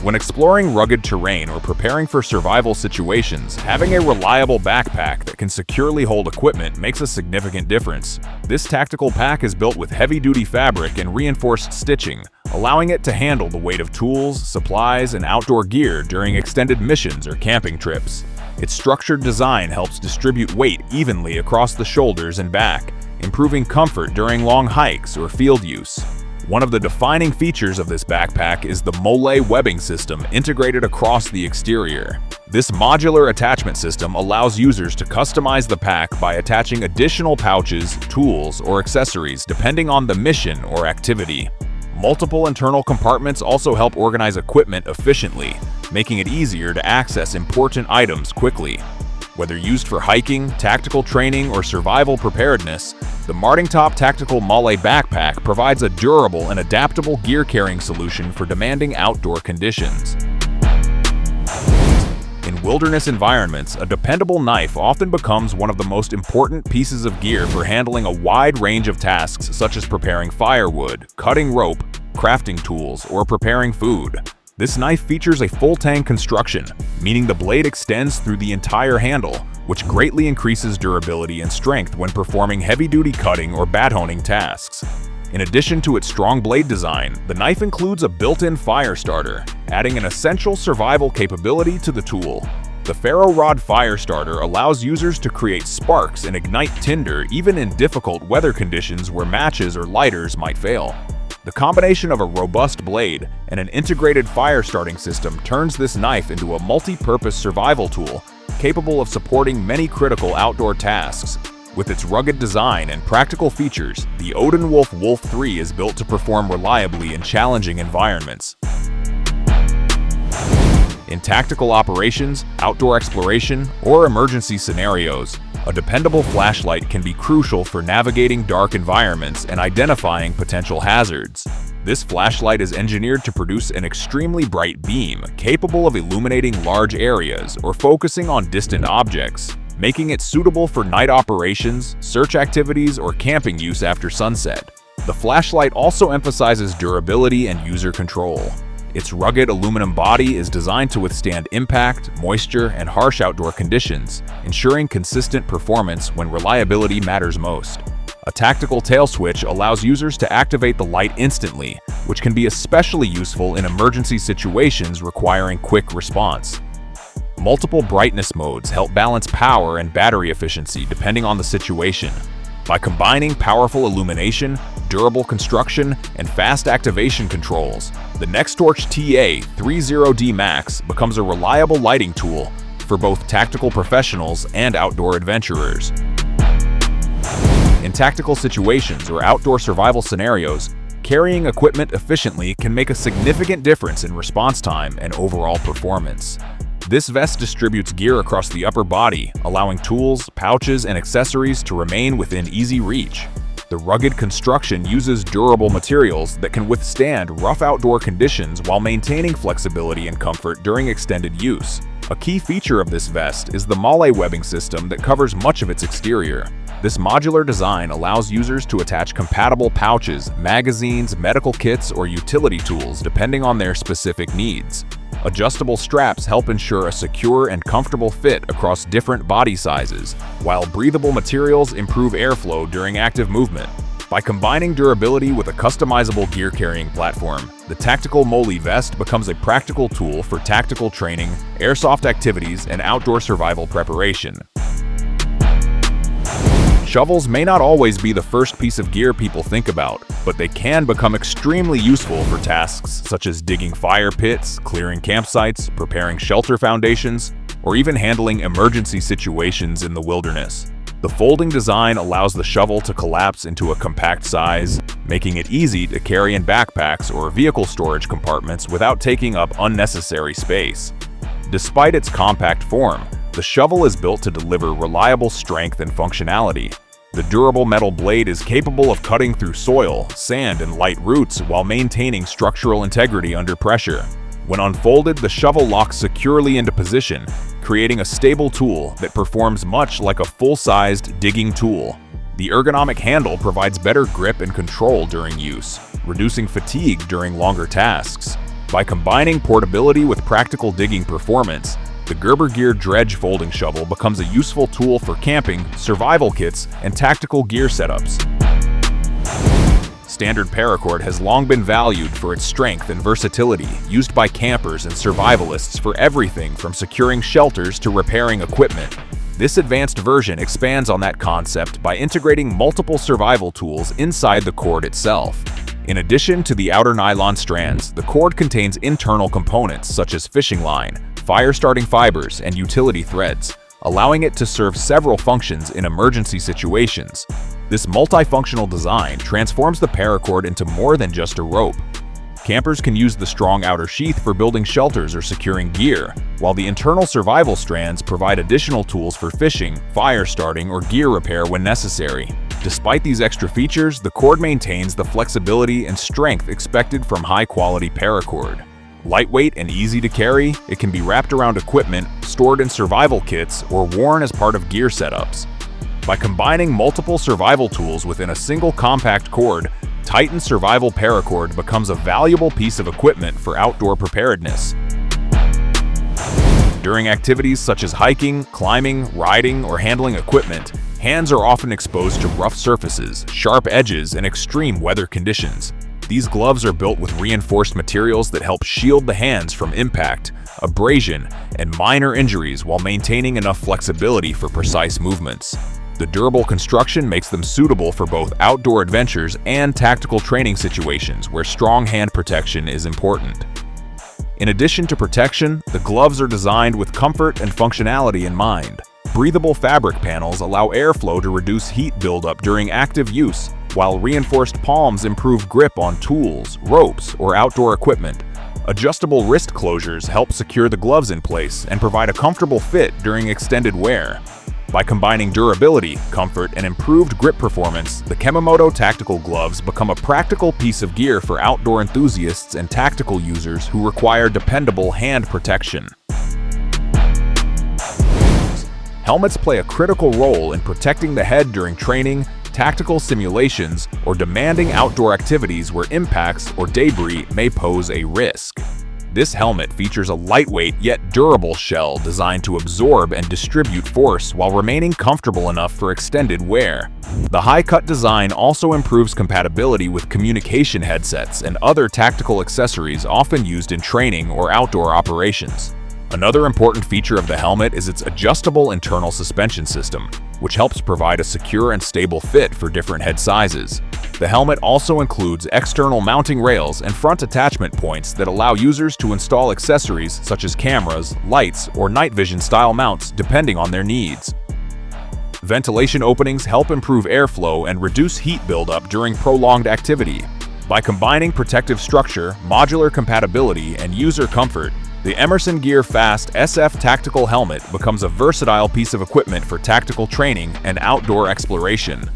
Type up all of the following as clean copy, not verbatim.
When exploring rugged terrain or preparing for survival situations, having a reliable backpack that can securely hold equipment makes a significant difference. This tactical pack is built with heavy-duty fabric and reinforced stitching, allowing it to handle the weight of tools, supplies, and outdoor gear during extended missions or camping trips. Its structured design helps distribute weight evenly across the shoulders and back, improving comfort during long hikes or field use. One of the defining features of this backpack is the Molle webbing system integrated across the exterior. This modular attachment system allows users to customize the pack by attaching additional pouches, tools, or accessories depending on the mission or activity. Multiple internal compartments also help organize equipment efficiently, making it easier to access important items quickly. Whether used for hiking, tactical training, or survival preparedness, the Mardingtop Tactical Molle Backpack provides a durable and adaptable gear-carrying solution for demanding outdoor conditions. In wilderness environments, a dependable knife often becomes one of the most important pieces of gear for handling a wide range of tasks such as preparing firewood, cutting rope, crafting tools, or preparing food. This knife features a full Tang construction, meaning the blade extends through the entire handle, which greatly increases durability and strength when performing heavy-duty cutting or bat-honing tasks. In addition to its strong blade design, the knife includes a built-in fire starter, adding an essential survival capability to the tool. The ferro rod fire starter allows users to create sparks and ignite tinder even in difficult weather conditions where matches or lighters might fail. The combination of a robust blade and an integrated fire starting system turns this knife into a multi-purpose survival tool capable of supporting many critical outdoor tasks. With its rugged design and practical features, the ODENWOLF Wolf 3 is built to perform reliably in challenging environments. In tactical operations, outdoor exploration, or emergency scenarios, a dependable flashlight can be crucial for navigating dark environments and identifying potential hazards. This flashlight is engineered to produce an extremely bright beam capable of illuminating large areas or focusing on distant objects, making it suitable for night operations, search activities, or camping use after sunset. The flashlight also emphasizes durability and user control. Its rugged aluminum body is designed to withstand impact, moisture, and harsh outdoor conditions, ensuring consistent performance when reliability matters most. A tactical tail switch allows users to activate the light instantly, which can be especially useful in emergency situations requiring quick response. Multiple brightness modes help balance power and battery efficiency depending on the situation. By combining powerful illumination, durable construction, and fast activation controls, the NEXTORCH TA30D Max becomes a reliable lighting tool for both tactical professionals and outdoor adventurers. In tactical situations or outdoor survival scenarios, carrying equipment efficiently can make a significant difference in response time and overall performance. This vest distributes gear across the upper body, allowing tools, pouches, and accessories to remain within easy reach. The rugged construction uses durable materials that can withstand rough outdoor conditions while maintaining flexibility and comfort during extended use. A key feature of this vest is the Molle webbing system that covers much of its exterior. This modular design allows users to attach compatible pouches, magazines, medical kits, or utility tools depending on their specific needs. Adjustable straps help ensure a secure and comfortable fit across different body sizes, while breathable materials improve airflow during active movement. By combining durability with a customizable gear-carrying platform, the Tactical Molle vest becomes a practical tool for tactical training, airsoft activities, and outdoor survival preparation. Shovels may not always be the first piece of gear people think about, but they can become extremely useful for tasks such as digging fire pits, clearing campsites, preparing shelter foundations, or even handling emergency situations in the wilderness. The folding design allows the shovel to collapse into a compact size, making it easy to carry in backpacks or vehicle storage compartments without taking up unnecessary space. Despite its compact form, the shovel is built to deliver reliable strength and functionality. The durable metal blade is capable of cutting through soil, sand, and light roots while maintaining structural integrity under pressure. When unfolded, the shovel locks securely into position, creating a stable tool that performs much like a full-sized digging tool. The ergonomic handle provides better grip and control during use, reducing fatigue during longer tasks. By combining portability with practical digging performance, the Gerber Gear Dredge folding shovel becomes a useful tool for camping, survival kits, and tactical gear setups. Standard Paracord has long been valued for its strength and versatility, used by campers and survivalists for everything from securing shelters to repairing equipment. This advanced version expands on that concept by integrating multiple survival tools inside the cord itself. In addition to the outer nylon strands, the cord contains internal components such as fishing line, fire-starting fibers, and utility threads, allowing it to serve several functions in emergency situations. This multifunctional design transforms the paracord into more than just a rope. Campers can use the strong outer sheath for building shelters or securing gear, while the internal survival strands provide additional tools for fishing, fire starting, or gear repair when necessary. Despite these extra features, the cord maintains the flexibility and strength expected from high-quality paracord. Lightweight and easy to carry, it can be wrapped around equipment, stored in survival kits, or worn as part of gear setups. By combining multiple survival tools within a single compact cord, Titan Survival Paracord becomes a valuable piece of equipment for outdoor preparedness. During activities such as hiking, climbing, riding, or handling equipment, hands are often exposed to rough surfaces, sharp edges, and extreme weather conditions. These gloves are built with reinforced materials that help shield the hands from impact, abrasion, and minor injuries while maintaining enough flexibility for precise movements. The durable construction makes them suitable for both outdoor adventures and tactical training situations where strong hand protection is important. In addition to protection, the gloves are designed with comfort and functionality in mind. Breathable fabric panels allow airflow to reduce heat buildup during active use, while reinforced palms improve grip on tools, ropes, or outdoor equipment. Adjustable wrist closures help secure the gloves in place and provide a comfortable fit during extended wear. By combining durability, comfort, and improved grip performance, the KEMIMOTO tactical gloves become a practical piece of gear for outdoor enthusiasts and tactical users who require dependable hand protection. Helmets play a critical role in protecting the head during training, tactical simulations, or demanding outdoor activities where impacts or debris may pose a risk. This helmet features a lightweight yet durable shell designed to absorb and distribute force while remaining comfortable enough for extended wear. The high-cut design also improves compatibility with communication headsets and other tactical accessories often used in training or outdoor operations. Another important feature of the helmet is its adjustable internal suspension system, which helps provide a secure and stable fit for different head sizes. The helmet also includes external mounting rails and front attachment points that allow users to install accessories such as cameras, lights, or night vision style mounts depending on their needs. Ventilation openings help improve airflow and reduce heat buildup during prolonged activity. By combining protective structure, modular compatibility, and user comfort, the Emersongear Fast SF Tactical Helmet becomes a versatile piece of equipment for tactical training and outdoor exploration.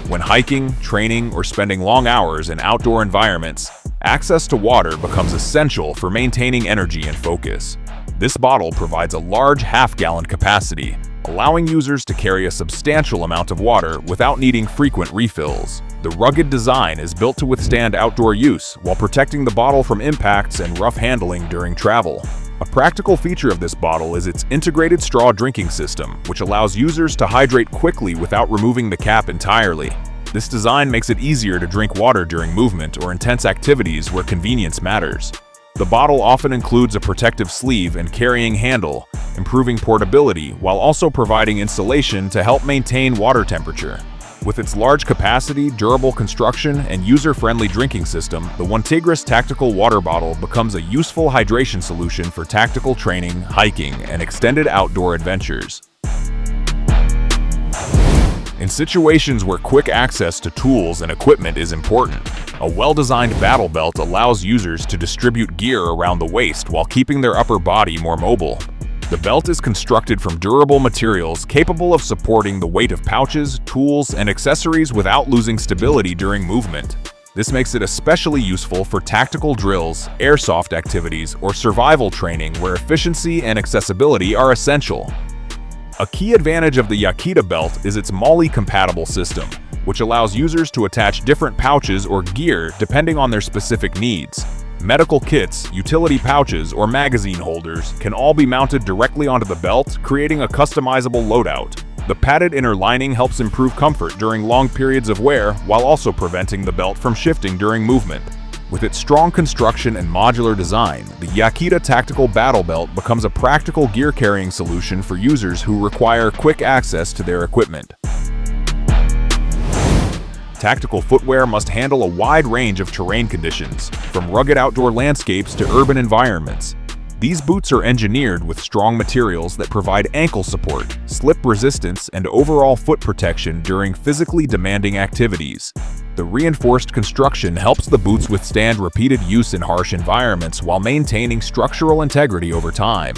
When hiking, training, or spending long hours in outdoor environments, access to water becomes essential for maintaining energy and focus. This bottle provides a large half-gallon capacity, allowing users to carry a substantial amount of water without needing frequent refills. The rugged design is built to withstand outdoor use while protecting the bottle from impacts and rough handling during travel. A practical feature of this bottle is its integrated straw drinking system, which allows users to hydrate quickly without removing the cap entirely. This design makes it easier to drink water during movement or intense activities where convenience matters. The bottle often includes a protective sleeve and carrying handle, improving portability while also providing insulation to help maintain water temperature. With its large capacity, durable construction, and user-friendly drinking system, the ONETIGRIS tactical water bottle becomes a useful hydration solution for tactical training, hiking, and extended outdoor adventures. In situations where quick access to tools and equipment is important, a well-designed battle belt allows users to distribute gear around the waist while keeping their upper body more mobile. The belt is constructed from durable materials capable of supporting the weight of pouches, tools, and accessories without losing stability during movement. This makes it especially useful for tactical drills, airsoft activities, or survival training where efficiency and accessibility are essential. A key advantage of the YAKEDA belt is its Molle-compatible system, which allows users to attach different pouches or gear depending on their specific needs. Medical kits, utility pouches, or magazine holders can all be mounted directly onto the belt, creating a customizable loadout. The padded inner lining helps improve comfort during long periods of wear while also preventing the belt from shifting during movement. With its strong construction and modular design, the YAKEDA Tactical Battle Belt becomes a practical gear-carrying solution for users who require quick access to their equipment. Tactical footwear must handle a wide range of terrain conditions, from rugged outdoor landscapes to urban environments. These boots are engineered with strong materials that provide ankle support, slip resistance, and overall foot protection during physically demanding activities. The reinforced construction helps the boots withstand repeated use in harsh environments while maintaining structural integrity over time.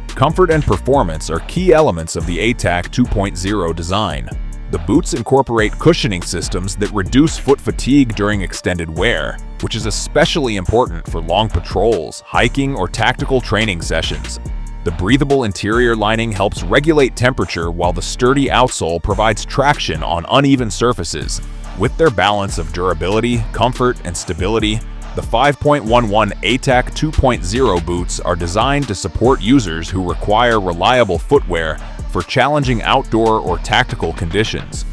Comfort and performance are key elements of the ATAC 2.0 design. The boots incorporate cushioning systems that reduce foot fatigue during extended wear, which is especially important for long patrols, hiking, or tactical training sessions. The breathable interior lining helps regulate temperature while the sturdy outsole provides traction on uneven surfaces. With their balance of durability, comfort, and stability, the 5.11 ATAC 2.0 boots are designed to support users who require reliable footwear for challenging outdoor or tactical conditions.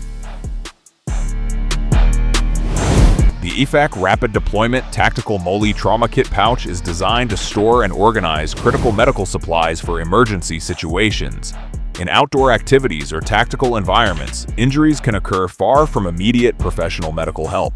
The Ifak Rapid Deployment Tactical Molle Trauma Kit pouch is designed to store and organize critical medical supplies for emergency situations. In outdoor activities or tactical environments, injuries can occur far from immediate professional medical help.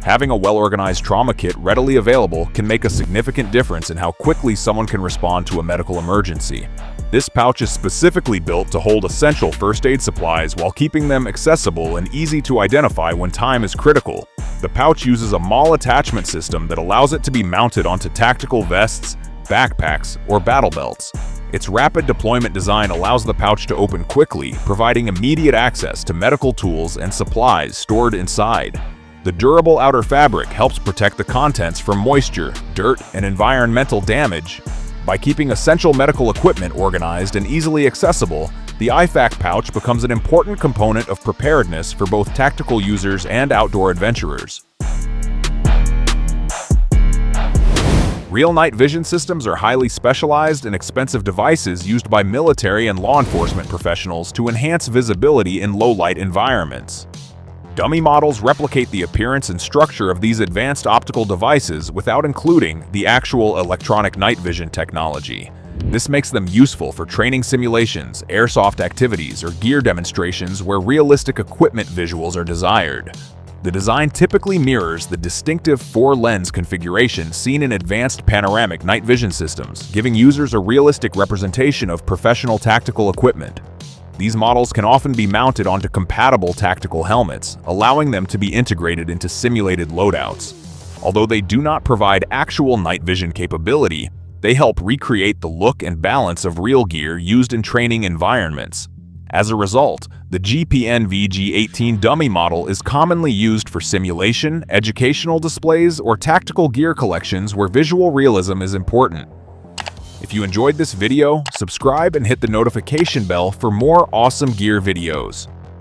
Having a well-organized trauma kit readily available can make a significant difference in how quickly someone can respond to a medical emergency. This pouch is specifically built to hold essential first aid supplies while keeping them accessible and easy to identify when time is critical. The pouch uses a Molle attachment system that allows it to be mounted onto tactical vests, backpacks, or battle belts. Its rapid deployment design allows the pouch to open quickly, providing immediate access to medical tools and supplies stored inside. The durable outer fabric helps protect the contents from moisture, dirt, and environmental damage. By keeping essential medical equipment organized and easily accessible, the Ifak pouch becomes an important component of preparedness for both tactical users and outdoor adventurers. Real night vision systems are highly specialized and expensive devices used by military and law enforcement professionals to enhance visibility in low-light environments. Dummy models replicate the appearance and structure of these advanced optical devices without including the actual electronic night vision technology. This makes them useful for training simulations, airsoft activities, or gear demonstrations where realistic equipment visuals are desired. The design typically mirrors the distinctive 4-lens configuration seen in advanced panoramic night vision systems, giving users a realistic representation of professional tactical equipment. These models can often be mounted onto compatible tactical helmets, allowing them to be integrated into simulated loadouts. Although they do not provide actual night vision capability, they help recreate the look and balance of real gear used in training environments. As a result, the GPNVG 18 dummy model is commonly used for simulation, educational displays, or tactical gear collections where visual realism is important. If you enjoyed this video, subscribe and hit the notification bell for more awesome gear videos.